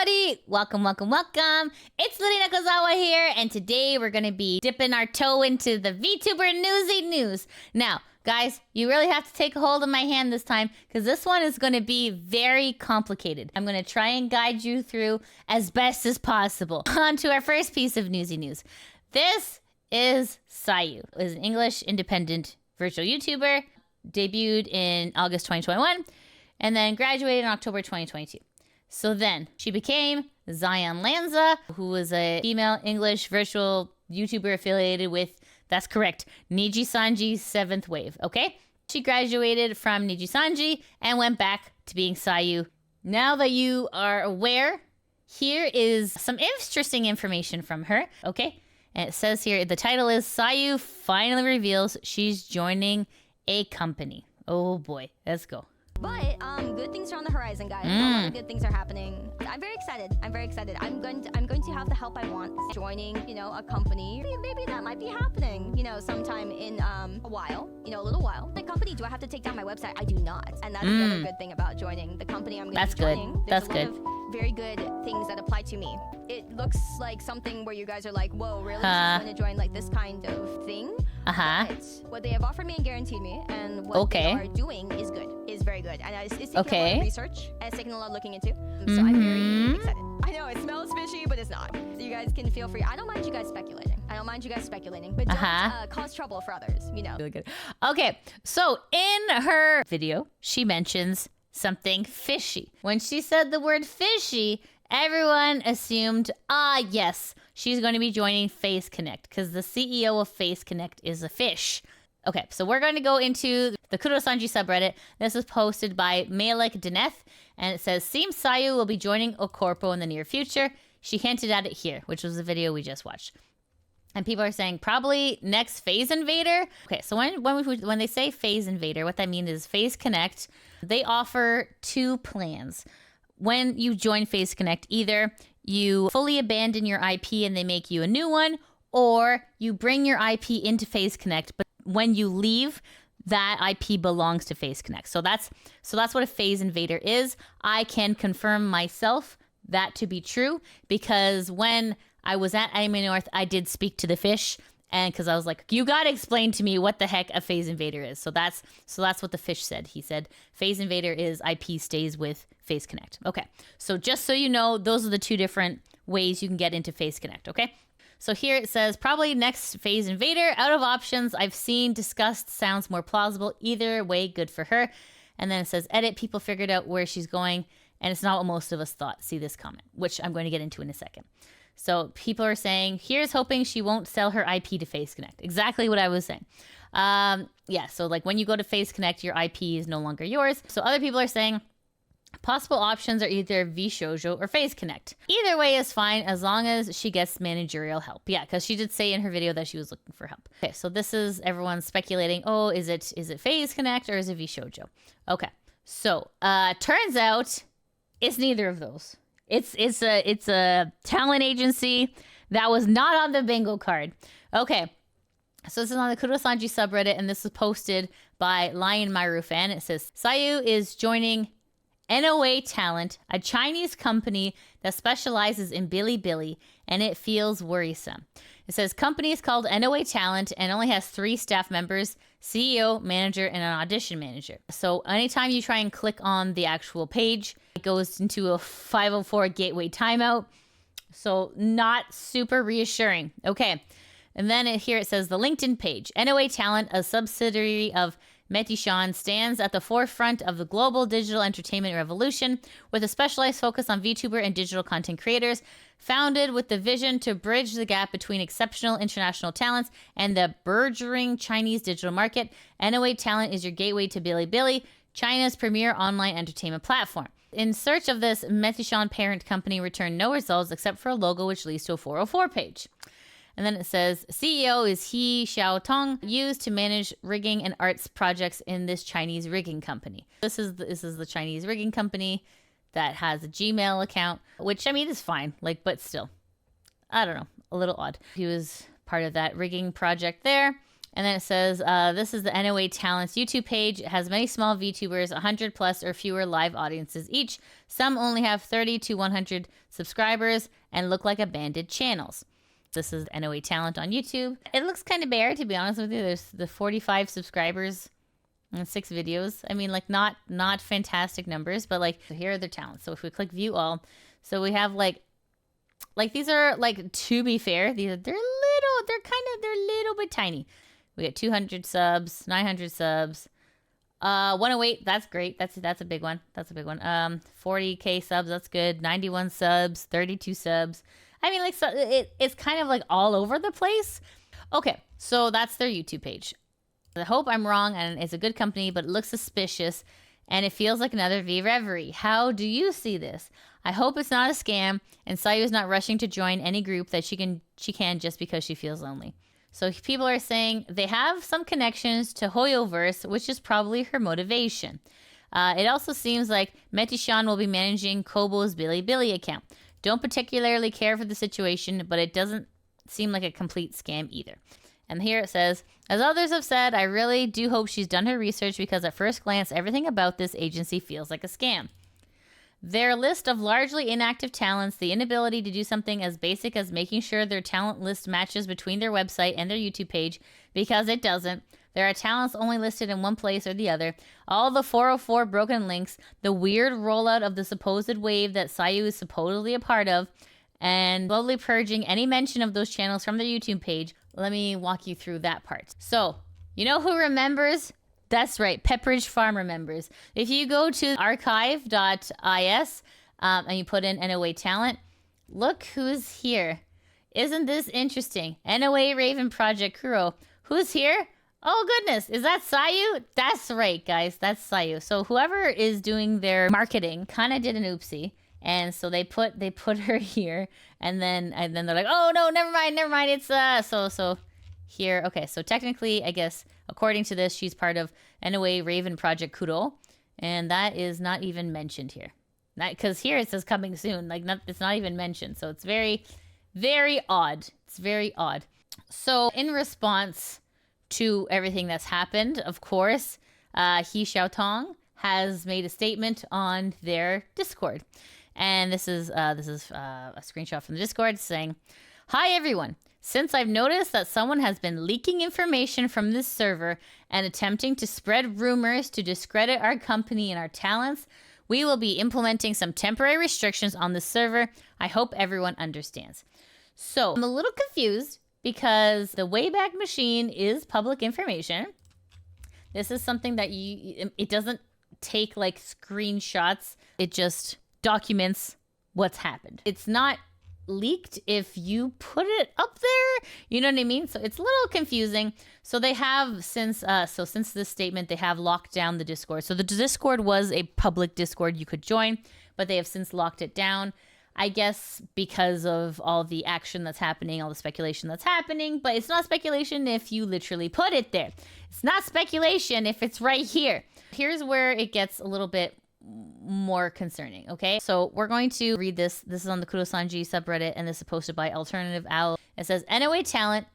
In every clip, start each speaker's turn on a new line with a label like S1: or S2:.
S1: everybody! Welcome, welcome, welcome! It's Lily Nakazawa here, and today we're gonna be dipping our toe into the VTuber Newsy news. Now, guys, you really have to take a hold of my hand this time, because this one is gonna be very complicated. I'm gonna try and guide you through as best as possible. On to our first piece of Newsy news. This is Sayu, who is an English independent virtual YouTuber, debuted in August 2021, and then graduated in October 2022. So then she became Zion Lanza, who was a female English virtual YouTuber affiliated with, that's correct, Nijisanji 7th Wave, okay? She graduated from Nijisanji and went back to being Sayu. Now that you are aware, here is some interesting information from her, okay? And it says here, the title is Sayu finally reveals she's joining a company. Oh boy, let's go.
S2: But good things are on the horizon, guys. A lot of good things are happening. I'm very excited. I'm very excited. I'm going to have the help I want. Joining, a company. Maybe that might be happening, sometime in a while, a little while. The company, do I have to take down my website? I do not. And that's the other good thing about joining the company I'm going to be joining.
S1: That's good.
S2: There's a lot of very good things that apply to me. It looks like something where you guys are like, whoa, really? She's going to join like this kind of thing? But what they have offered me and guaranteed me and what they are doing is good. Is very good. And it's taking a lot of research and it's taking a lot of looking into. So I'm very excited. I know it smells fishy, but it's not. So you guys can feel free. I don't mind you guys speculating. But don't cause trouble for others,
S1: Really good. Okay, so in her video, she mentions something fishy. When she said the word fishy, everyone assumed, yes, she's going to be joining Face Connect because the CEO of Face Connect is a fish. Okay, so we're going to go into the Kurosanji subreddit. This is posted by Malik Deneth, and it says, seems Sayu will be joining Ocorpo in the near future. She hinted at it here, which was the video we just watched. And people are saying probably next Phase Invader. Okay, so when they say Phase Invader, what that means is Phase Connect, they offer two plans. When you join Phase Connect, either you fully abandon your IP and they make you a new one, or you bring your IP into Phase Connect, but when you leave, that IP belongs to Phase Connect. So that's what a Phase Invader is. I can confirm myself that to be true because when I was at Anime North, I did speak to the fish, and because I was like, you gotta explain to me what the heck a Phase Invader is. So that's what the fish said. He said Phase Invader is IP stays with Phase Connect. Okay, so just so you know, those are the two different ways you can get into Phase Connect. Okay. So here it says, probably next Phase Invader. Out of options I've seen discussed sounds more plausible. Either way, good for her. And then it says, edit, people figured out where she's going. And it's not what most of us thought. See this comment, which I'm going to get into in a second. So people are saying, here's hoping she won't sell her IP to Phase Connect. Exactly what I was saying. Yeah, so like when you go to Phase Connect, your IP is no longer yours. So other people are saying, possible options are either VShojo or Phase Connect. Either way is fine as long as she gets managerial help. Yeah, because she did say in her video that she was looking for help. Okay, so this is everyone speculating, oh, is it Phase Connect or is it VShojo? Okay, so turns out it's neither of those. It's a talent agency that was not on the bingo card. Okay, so this is on the Kurosanji subreddit, and this is posted by Lion Maru Fan. It says, Sayu is joining NOA Talent, a Chinese company that specializes in Bilibili, and it feels worrisome. It says company is called NOA Talent and only has 3 staff members, CEO, manager, and an audition manager. So anytime you try and click on the actual page, it goes into a 504 gateway timeout. So not super reassuring. Okay. And then here it says the LinkedIn page. NOA Talent, a subsidiary of Metishan, stands at the forefront of the global digital entertainment revolution with a specialized focus on VTuber and digital content creators. Founded with the vision to bridge the gap between exceptional international talents and the burgeoning Chinese digital market, NOA Talent is your gateway to Bilibili, China's premier online entertainment platform. In search of this, Metishan parent company returned no results except for a logo which leads to a 404 page. And then it says, CEO is He Xiaotong, used to manage rigging and arts projects in this Chinese rigging company. This is the Chinese rigging company that has a Gmail account, which I mean is fine, but still, I don't know, a little odd. He was part of that rigging project there. And then it says, this is the NOA Talents YouTube page. It has many small VTubers, 100 plus or fewer live audiences each. Some only have 30 to 100 subscribers and look like abandoned channels. This is NOA Talent on YouTube. It looks kind of bare, to be honest with you. There's the 45 subscribers and 6 videos. I mean, like, not fantastic numbers, but like, here are their talents. So if we click view all, so we have like these are like, to be fair, they're little bit tiny. We get 200 subs, 900 subs, 108. That's great. That's a big one. 40K subs. That's good. 91 subs, 32 subs. I mean, like, so it's kind of like all over the place. Okay, so that's their YouTube page. I hope I'm wrong and it's a good company, but it looks suspicious and it feels like another V Reverie. How do you see this? I hope it's not a scam and Sayu is not rushing to join any group that she can just because she feels lonely. So people are saying they have some connections to Hoyoverse, which is probably her motivation. It also seems like Metishan will be managing Kobo's Bilibili account. Don't particularly care for the situation, but it doesn't seem like a complete scam either. And here it says, as others have said, I really do hope she's done her research because at first glance, everything about this agency feels like a scam. Their list of largely inactive talents, the inability to do something as basic as making sure their talent list matches between their website and their YouTube page, because it doesn't. There are talents only listed in one place or the other. All the 404 broken links, the weird rollout of the supposed wave that Sayu is supposedly a part of, and slowly purging any mention of those channels from their YouTube page. Let me walk you through that part. So, you know who remembers? That's right, Pepperidge Farm remembers. If you go to archive.is and you put in NOA talent, look who's here. Isn't this interesting? NOA Raven Project Kuro. Who's here? Oh goodness, is that Sayu? That's right, guys, that's Sayu. So whoever is doing their marketing kind of did an oopsie. And so they put her here, and then they're like, oh no, never mind. It's so here. Okay, so technically, I guess according to this, she's part of NOA Raven Project Kuro, and that is not even mentioned here. Because here it says coming soon, like it's not even mentioned. So it's very, very odd. It's very odd. So in response to everything that's happened, of course, He Xiaotong has made a statement on their Discord. And this is a screenshot from the Discord saying, hi, everyone. Since I've noticed that someone has been leaking information from this server and attempting to spread rumors to discredit our company and our talents, we will be implementing some temporary restrictions on the server. I hope everyone understands. So I'm a little confused because the Wayback Machine is public information. This is something that it doesn't take like screenshots. It just documents what's happened. It's not leaked if you put it up there, you know what I mean? So it's a little confusing. So they have since this statement, they have locked down the Discord. So the Discord was a public Discord you could join, but they have since locked it down, I guess because of all the action that's happening, all the speculation that's happening. But it's not speculation if you literally put it there. It's not speculation if it's right here. Here's where it gets a little bit more concerning, okay? So we're going to read this. This is on the Kurosanji subreddit, and this is posted by Alternative Owl. It says, NOA Talent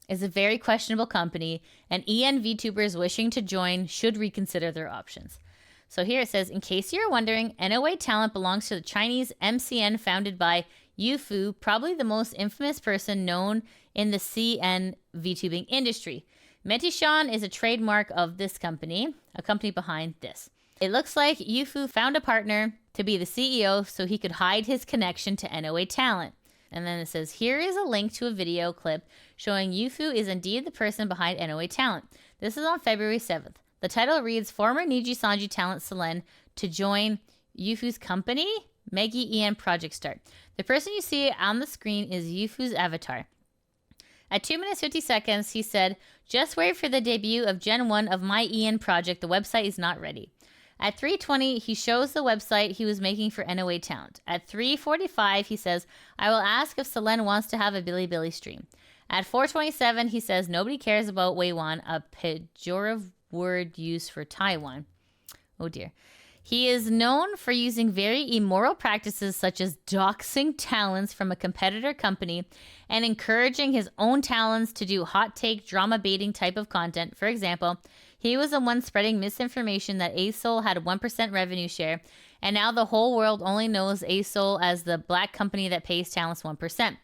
S1: is a very questionable company, and EN VTubers wishing to join should reconsider their options. So here it says, in case you're wondering, NOA Talent belongs to the Chinese MCN founded by Yufu, probably the most infamous person known in the CN VTubing industry. Metishan is a trademark of this company, a company behind this. It looks like Yufu found a partner to be the CEO so he could hide his connection to NOA Talent. And then it says, here is a link to a video clip showing Yufu is indeed the person behind NOA Talent. This is on February 7th. The title reads, former Nijisanji Talent Selen to join Yufu's company, Megi EN Project Start. The person you see on the screen is Yufu's avatar. At 2 minutes 50 seconds, he said, just wait for the debut of Gen 1 of my EN project. The website is not ready. At 3:20, he shows the website he was making for NOA Talent. At 3:45, he says, I will ask if Selen wants to have a Bilibili stream. At 4:27, he says, nobody cares about Weiwan, a pejorative word used for Taiwan. Oh dear. He is known for using very immoral practices such as doxing talents from a competitor company and encouraging his own talents to do hot take drama baiting type of content. For example, he was the one spreading misinformation that ASOL had a 1% revenue share, and now the whole world only knows ASOL as the black company that pays talents 1%.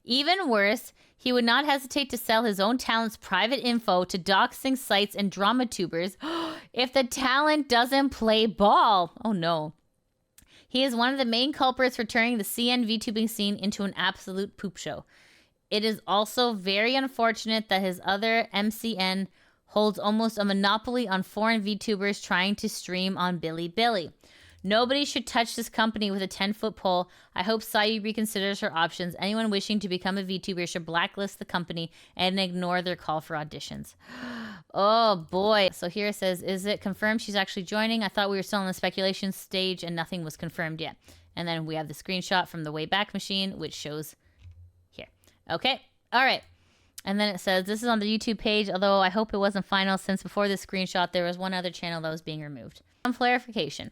S1: Even worse, he would not hesitate to sell his own talent's private info to doxing sites and drama tubers if the talent doesn't play ball. Oh no. He is one of the main culprits for turning the CN VTubing scene into an absolute poop show. It is also very unfortunate that his other MCN holds almost a monopoly on foreign VTubers trying to stream on Bilibili. Nobody should touch this company with a 10-foot pole. I hope Sayu reconsiders her options. Anyone wishing to become a VTuber should blacklist the company and ignore their call for auditions. Oh boy. So here it says, is it confirmed she's actually joining? I thought we were still in the speculation stage and nothing was confirmed yet. And then we have the screenshot from the Wayback Machine, which shows here. Okay. All right. And then it says, this is on the YouTube page, although I hope it wasn't final since before this screenshot, there was one other channel that was being removed. Some clarification.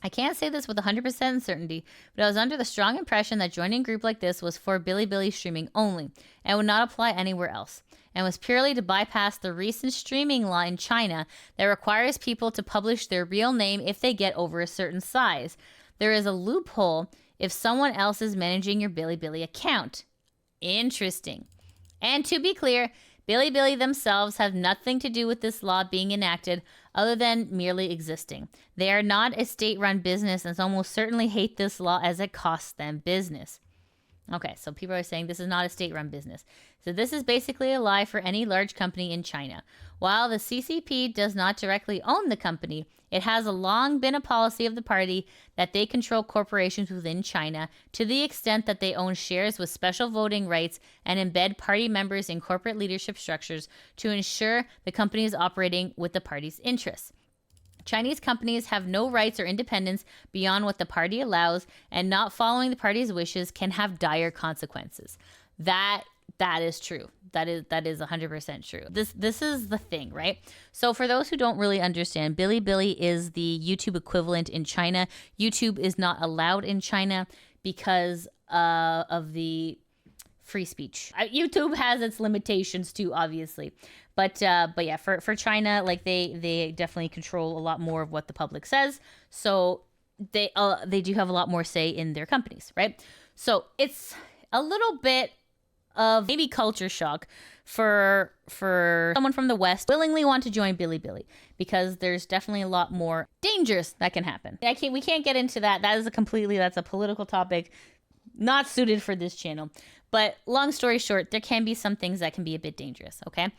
S1: I can't say this with 100% certainty, but I was under the strong impression that joining a group like this was for Bilibili streaming only and would not apply anywhere else, and was purely to bypass the recent streaming law in China that requires people to publish their real name if they get over a certain size. There is a loophole if someone else is managing your Bilibili account. Interesting. And to be clear, Bilibili themselves have nothing to do with this law being enacted other than merely existing. They are not a state-run business and almost certainly hate this law as it costs them business. Okay, so people are saying this is not a state-run business. So this is basically a lie for any large company in China. While the CCP does not directly own the company, it has long been a policy of the party that they control corporations within China to the extent that they own shares with special voting rights and embed party members in corporate leadership structures to ensure the company is operating with the party's interests. Chinese companies have no rights or independence beyond what the party allows, and not following the party's wishes can have dire consequences. That is true. That is 100% true. This is the thing, right? So for those who don't really understand, Bilibili is the YouTube equivalent in China. YouTube is not allowed in China because of the free speech. YouTube has its limitations too, obviously. But yeah, for China, like they definitely control a lot more of what the public says. So they do have a lot more say in their companies, right? So it's a little bit of maybe culture shock for someone from the West willingly want to join Bilibili, because there's definitely a lot more dangers that can happen. We can't get into that. That's a political topic, not suited for this channel. But long story short, there can be some things that can be a bit dangerous, okay?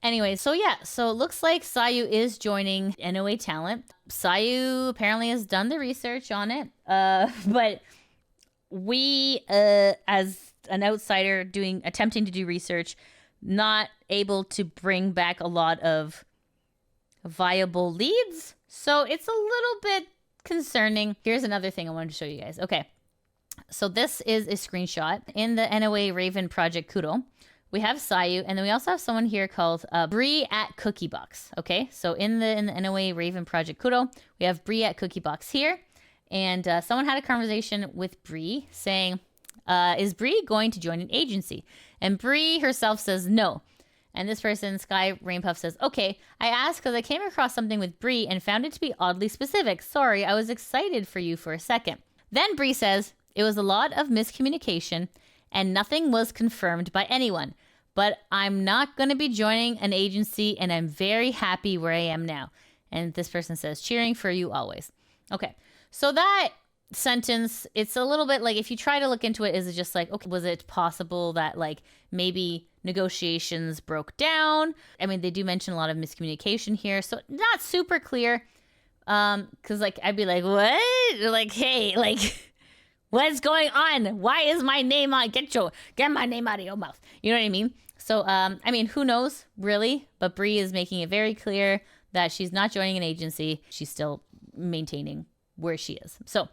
S1: Anyway, so yeah, so it looks like Sayu is joining NOA Talent. Sayu apparently has done the research on it, but we, as an outsider attempting to do research, not able to bring back a lot of viable leads. So it's a little bit concerning. Here's another thing I wanted to show you guys. Okay, so this is a screenshot in the NOA Raven Project Kudo. We have Sayu, and then we also have someone here called Bree at Cookiebox. Okay, so in the NOA Raven Project Kudo, we have Bree at Cookiebox here, and someone had a conversation with Bree saying, is Bree going to join an agency? And Bree herself says no. And this person, Sky Rainpuff, says, okay, I asked because I came across something with Bree and found it to be oddly specific. Sorry, I was excited for you for a second. Then Bree says, it was a lot of miscommunication and nothing was confirmed by anyone. But I'm not going to be joining an agency and I'm very happy where I am now. And this person says, cheering for you always. Okay, so that sentence, it's a little bit like, if you try to look into it, is it just like, okay, was it possible that like maybe negotiations broke down? I mean, they do mention a lot of miscommunication here, so not super clear. Because like I'd be like, what? Like, hey, like, what's going on? Why is my name on? Get my name out of your mouth. You know what I mean? So, I mean, who knows, really? But Bree is making it very clear that she's not joining an agency. She's still maintaining where she is. So,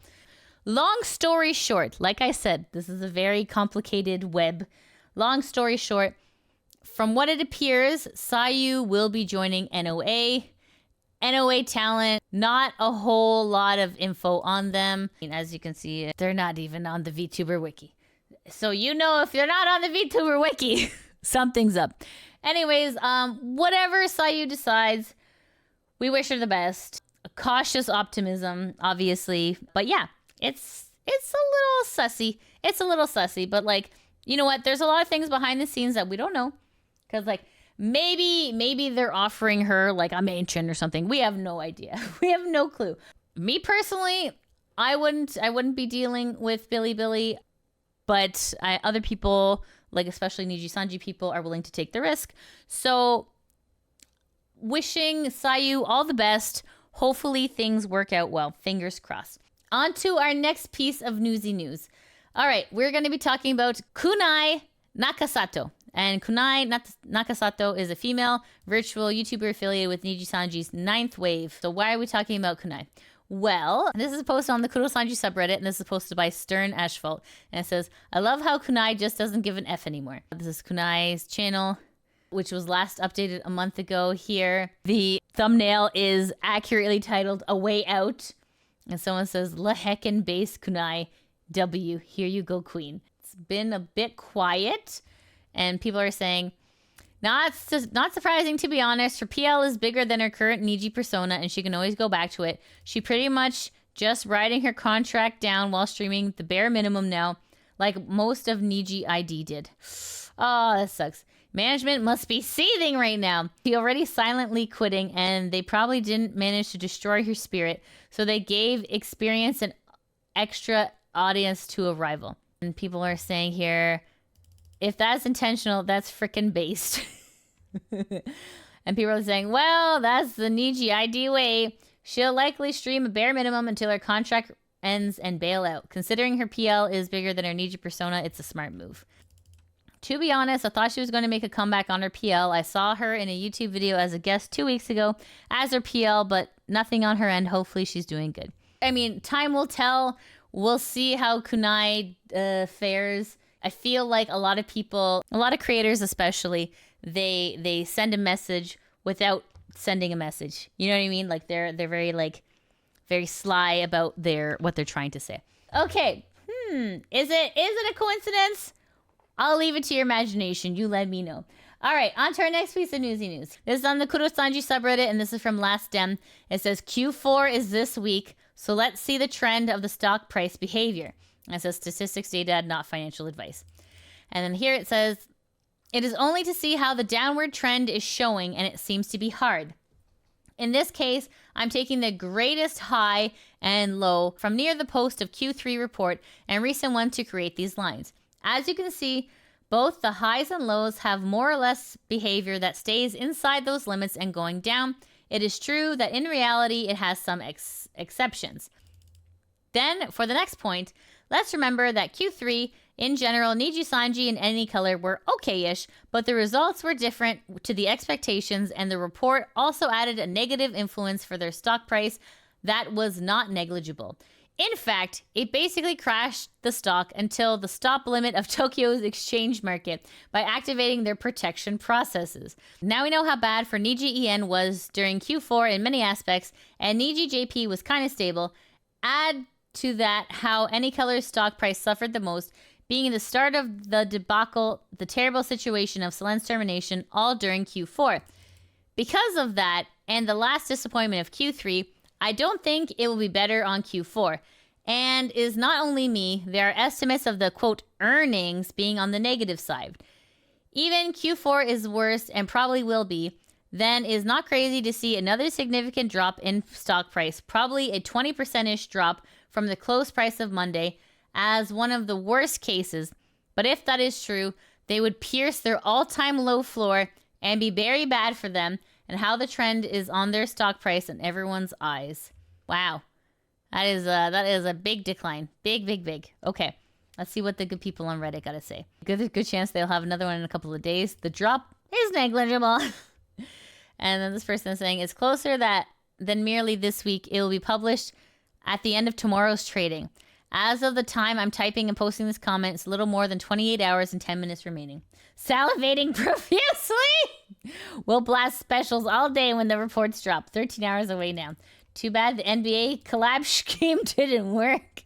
S1: long story short, like I said, this is a very complicated web. Long story short, from what it appears, Sayu will be joining NOA. NOA talent, not a whole lot of info on them. And as you can see, they're not even on the VTuber wiki. So you know if you're not on the VTuber wiki, something's up. Anyways, whatever Sayu decides, we wish her the best. A cautious optimism, obviously. But yeah, it's a little sussy. It's a little sussy, but like, you know what? There's a lot of things behind the scenes that we don't know. Because like, maybe they're offering her like a mansion or something. We have no idea. We have no clue. Me personally, I wouldn't be dealing with Bilibili, but other people, like especially Nijisanji people, are willing to take the risk. So wishing Sayu all the best. Hopefully things work out well. Fingers crossed. On to our next piece of Newsy news. All right, we're going to be talking about Kunai Nakasato. And Kunai Nakasato is a female virtual YouTuber affiliated with Nijisanji's 9th Wave. So why are we talking about Kunai? Well, this is posted on the Kurosanji subreddit, and this is posted by Stern Asphalt. And it says, I love how Kunai just doesn't give an F anymore. This is Kunai's channel, which was last updated a month ago here. The thumbnail is accurately titled A Way Out. And someone says, La heckin' base Kunai W. Here you go, queen. It's been a bit quiet. And people are saying, not surprising to be honest. Her PL is bigger than her current NIJI persona and she can always go back to it. She pretty much just riding her contract down while streaming the bare minimum now, like most of NIJI ID did. Oh, that sucks. Management must be seething right now. She already silently quitting and they probably didn't manage to destroy her spirit. So they gave experience and extra audience to a rival. And people are saying here, if that's intentional, that's freaking based. And people are saying, well, that's the NIJI ID way. She'll likely stream a bare minimum until her contract ends and bail out. Considering her PL is bigger than her NIJI persona, it's a smart move. To be honest, I thought she was going to make a comeback on her PL. I saw her in a YouTube video as a guest 2 weeks ago as her PL, but nothing on her end. Hopefully she's doing good. I mean, time will tell. We'll see how Kunai fares. I feel like a lot of people, a lot of creators especially, they send a message without sending a message. You know what I mean? Like they're very sly about what they're trying to say. Okay. Is it a coincidence? I'll leave it to your imagination. You let me know. All right, on to our next piece of Newsy news. This is on the Kurosanji subreddit, and this is from Last Dem. It says Q4 is this week, so let's see the trend of the stock price behavior. It says statistics data, not financial advice. And then here it says, it is only to see how the downward trend is showing, and it seems to be hard. In this case, I'm taking the greatest high and low from near the post of Q3 report and recent one to create these lines. As you can see, both the highs and lows have more or less behavior that stays inside those limits and going down. It is true that in reality, it has some exceptions. Then, for the next point, let's remember that Q3, in general, Nijisanji and Any Color were okay-ish, but the results were different to the expectations, and the report also added a negative influence for their stock price that was not negligible. In fact, it basically crashed the stock until the stop limit of Tokyo's exchange market by activating their protection processes. Now we know how bad for NIJI EN was during Q4 in many aspects, and NIJI JP was kind of stable. Add to that how Any Color's stock price suffered the most, being the start of the debacle, the terrible situation of Selen's termination, all during Q4. Because of that, and the last disappointment of Q3, I don't think it will be better on Q4. And is not only me, there are estimates of the, quote, earnings being on the negative side. Even Q4 is worse and probably will be, then is not crazy to see another significant drop in stock price, probably a 20%-ish drop from the close price of Monday, as one of the worst cases. But if that is true, they would pierce their all-time low floor and be very bad for them, and how the trend is on their stock price in everyone's eyes. Wow. That is a big decline. Big. Okay. Let's see what the good people on Reddit got to say. Good chance they'll have another one in a couple of days. The drop is negligible. And then this person is saying, it's closer than merely this week. It will be published at the end of tomorrow's trading. As of the time I'm typing and posting this comment, it's a little more than 28 hours and 10 minutes remaining. Salivating profusely! We'll blast specials all day when the reports drop. 13 hours away now. Too bad the NBA collab scheme didn't work.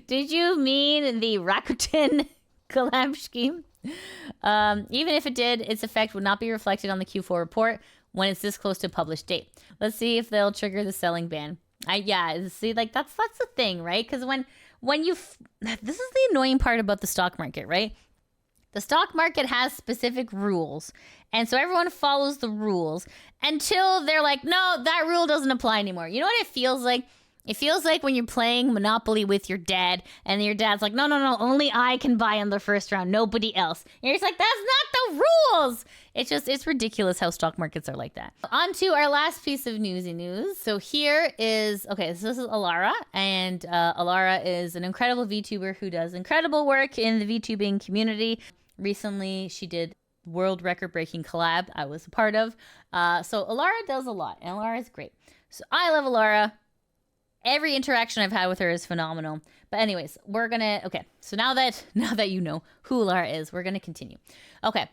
S1: Did you mean the Rakuten collab scheme? Even if it did, its effect would not be reflected on the Q4 report when it's this close to a published date. Let's see if they'll trigger the selling ban. See, like that's the thing, right? Because when you this is the annoying part about the stock market, right? The stock market has specific rules, and so everyone follows the rules until they're like, no, that rule doesn't apply anymore. You know what it feels like? It feels like when you're playing Monopoly with your dad, and your dad's like, no, only I can buy on the first round, nobody else. And you're just like, that's not the rules. It's ridiculous how stock markets are like that. On to our last piece of newsy news. So here is, so this is Elara, and Elara is an incredible VTuber who does incredible work in the VTubing community. Recently, she did world record-breaking collab I was a part of. So Elara does a lot, and Elara is great. So I love Elara. Every interaction I've had with her is phenomenal. But anyways, so now that you know who Elara is, we're gonna continue. Okay,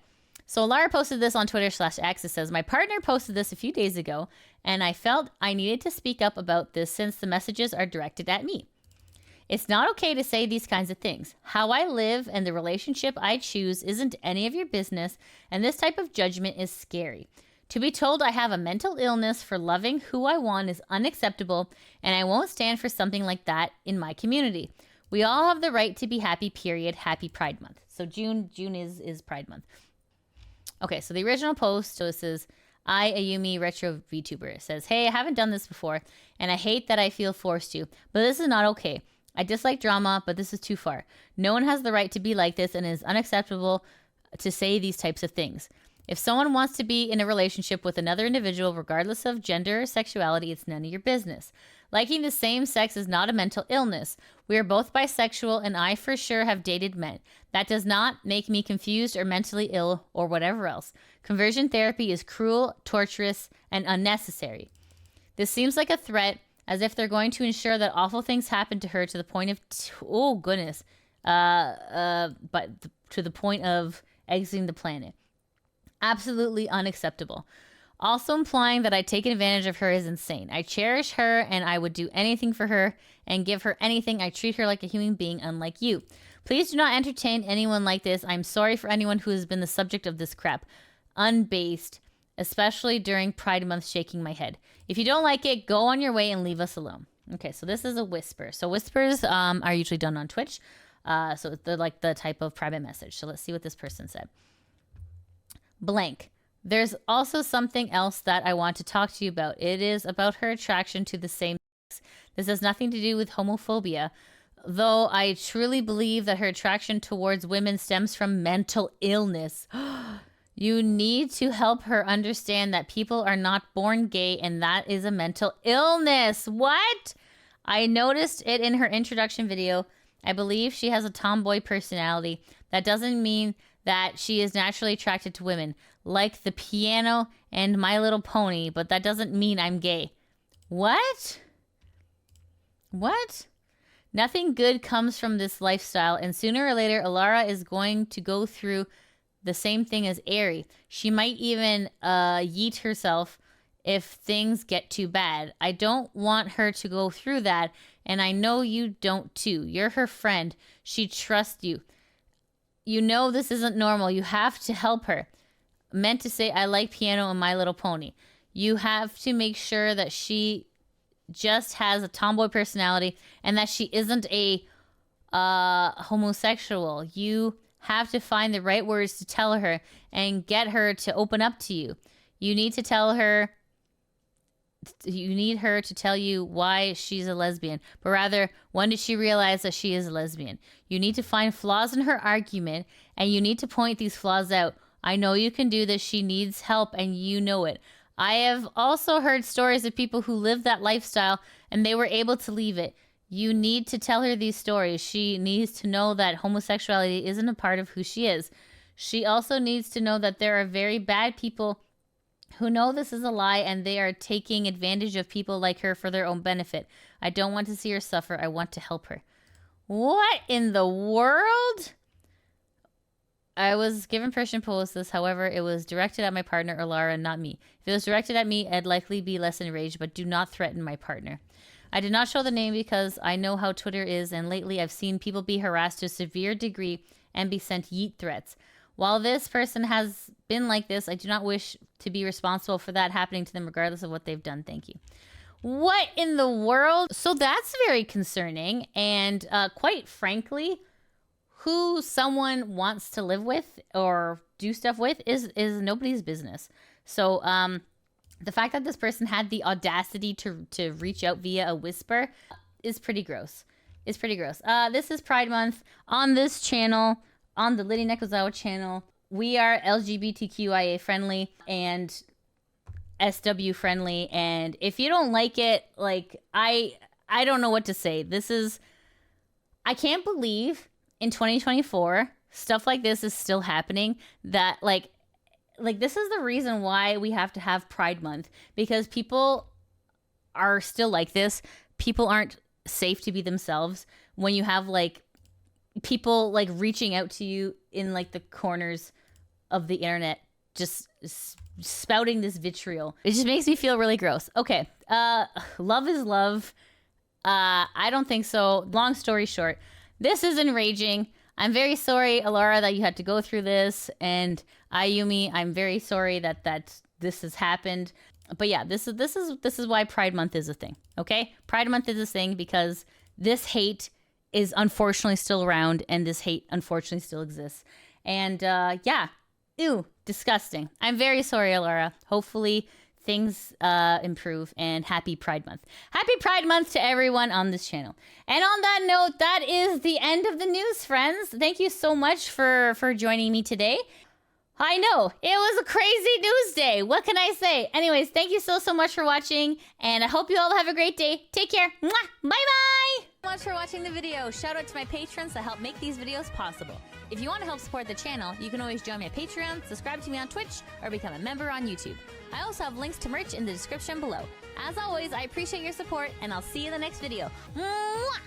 S1: so Elara posted this on Twitter/X. It says, my partner posted this a few days ago, and I felt I needed to speak up about this since the messages are directed at me. It's not okay to say these kinds of things. How I live and the relationship I choose isn't any of your business, and this type of judgment is scary. To be told I have a mental illness for loving who I want is unacceptable, and I won't stand for something like that in my community. We all have the right to be happy, period. Happy Pride Month. So June is Pride Month. Okay, so the original post, so it says, I, Ayumi Retro VTuber, says, hey, I haven't done this before, and I hate that I feel forced to, but this is not okay. I dislike drama, but this is too far. No one has the right to be like this, and it is unacceptable to say these types of things. If someone wants to be in a relationship with another individual, regardless of gender or sexuality, it's none of your business. Liking the same sex is not a mental illness. We are both bisexual, and I for sure have dated men. That does not make me confused or mentally ill or whatever else. Conversion therapy is cruel, torturous, and unnecessary. This seems like a threat, as if they're going to ensure that awful things happen to her to the point of, to the point of exiting the planet. Absolutely unacceptable. Also implying that I take advantage of her is insane. I cherish her and I would do anything for her and give her anything. I treat her like a human being, unlike you. Please do not entertain anyone like this. I'm sorry for anyone who has been the subject of this crap. Unbased, especially during Pride Month, shaking my head. If you don't like it, go on your way and leave us alone. Okay, so this is a whisper. So whispers are usually done on Twitch. So they're like the type of private message. So let's see what this person said. Blank. There's also something else that I want to talk to you about. It is about her attraction to the same sex. This has nothing to do with homophobia, though I truly believe that her attraction towards women stems from mental illness. You need to help her understand that people are not born gay, and that is a mental illness. What? I noticed it in her introduction video. I believe she has a tomboy personality. That doesn't mean that she is naturally attracted to women, like the piano and My Little Pony, but that doesn't mean I'm gay. What? What? Nothing good comes from this lifestyle, and sooner or later, Elara is going to go through the same thing as Eri. She might even yeet herself if things get too bad. I don't want her to go through that, and I know you don't too. You're her friend. She trusts you. You know this isn't normal. You have to help her. Meant to say I like piano and My Little Pony. You have to make sure that she just has a tomboy personality and that she isn't a homosexual. You have to find the right words to tell her and get her to open up to you. You need to tell her, you need her to tell you why she's a lesbian, but rather, when did she realize that she is a lesbian? You need to find flaws in her argument, and you need to point these flaws out. I know you can do this. She needs help, and you know it. I have also heard stories of people who lived that lifestyle, and they were able to leave it. You need to tell her these stories. She needs to know that homosexuality isn't a part of who she is. She also needs to know that there are very bad people who know this is a lie, and they are taking advantage of people like her for their own benefit. I don't want to see her suffer. I want to help her. What in the world? I was given permission to post this. However, it was directed at my partner, Elara, not me. If it was directed at me, I'd likely be less enraged, but do not threaten my partner. I did not show the name because I know how Twitter is, and lately I've seen people be harassed to a severe degree and be sent yeet threats. While this person has been like this, I do not wish to be responsible for that happening to them regardless of what they've done. Thank you. What in the world? So that's very concerning, and quite frankly, who someone wants to live with or do stuff with is nobody's business. So the fact that this person had the audacity to reach out via a whisper is pretty gross. It's pretty gross. This is Pride Month on this channel, on the Liddy Nekozawa channel. We are LGBTQIA friendly and SW friendly, and if you don't like it, like I don't know what to say. I can't believe in 2024 stuff like this is still happening. That like this is the reason why we have to have Pride Month, because people are still like this. People aren't safe to be themselves when you have like people like reaching out to you in like the corners of the internet, just spouting this vitriol. It just makes me feel really gross. Okay, love is love. I don't think so. Long story short, this is enraging. I'm very sorry, Elara, that you had to go through this, and Ayumi, I'm very sorry that this has happened. But yeah, this is why Pride Month is a thing. Okay, Pride Month is a thing because this hate is unfortunately still around, and this hate unfortunately still exists. And yeah, ew, disgusting. I'm very sorry, Elara. Hopefully things improve, and happy Pride Month. Happy Pride Month to everyone on this channel. And on that note, that is the end of the news, friends. Thank you so much for joining me today. I know, it was a crazy news day. What can I say? Anyways, thank you so much for watching, and I hope you all have a great day. Take care. Mwah! Bye-bye! Thank you so much for watching the video. Shout out to my patrons that help make these videos possible. If you want to help support the channel, you can always join me at Patreon, subscribe to me on Twitch, or become a member on YouTube. I also have links to merch in the description below. As always, I appreciate your support, and I'll see you in the next video. Mwah!